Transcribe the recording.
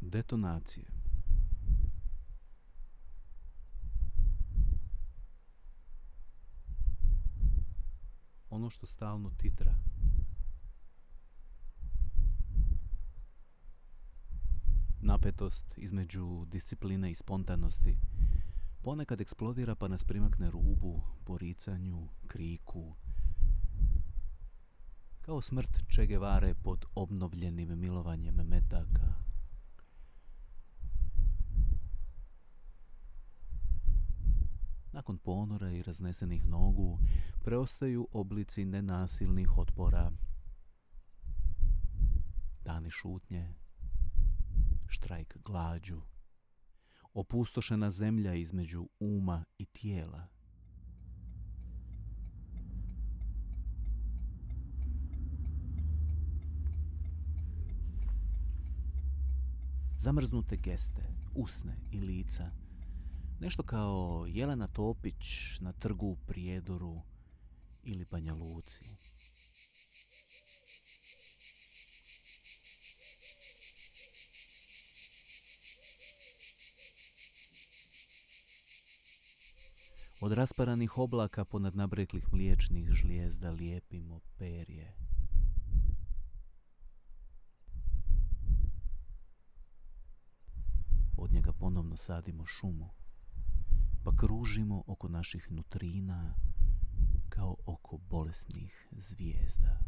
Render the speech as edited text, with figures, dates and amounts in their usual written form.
Detonacije. Ono što stalno titra. Napetost između discipline i spontanosti ponekad eksplodira pa nas primakne rubu, poricanju, kriku. Kao smrt Che Guevare pod obnovljenim milovanjem metaka. Nakon ponora i raznesenih nogu preostaju oblici nenasilnih otpora. Dani šutnje, štrajk glađu, opustošena zemlja između uma i tijela. Zamrznute geste, usne i lica. Nešto kao Jelena Topić na trgu u Prijedoru ili Banja Luci. Od rasparanih oblaka ponad nabreklih mliječnih žlijezda lijepimo perje. Od njega ponovno sadimo šumu, pa kružimo oko naših nutrina kao oko bolesnih zvijezda.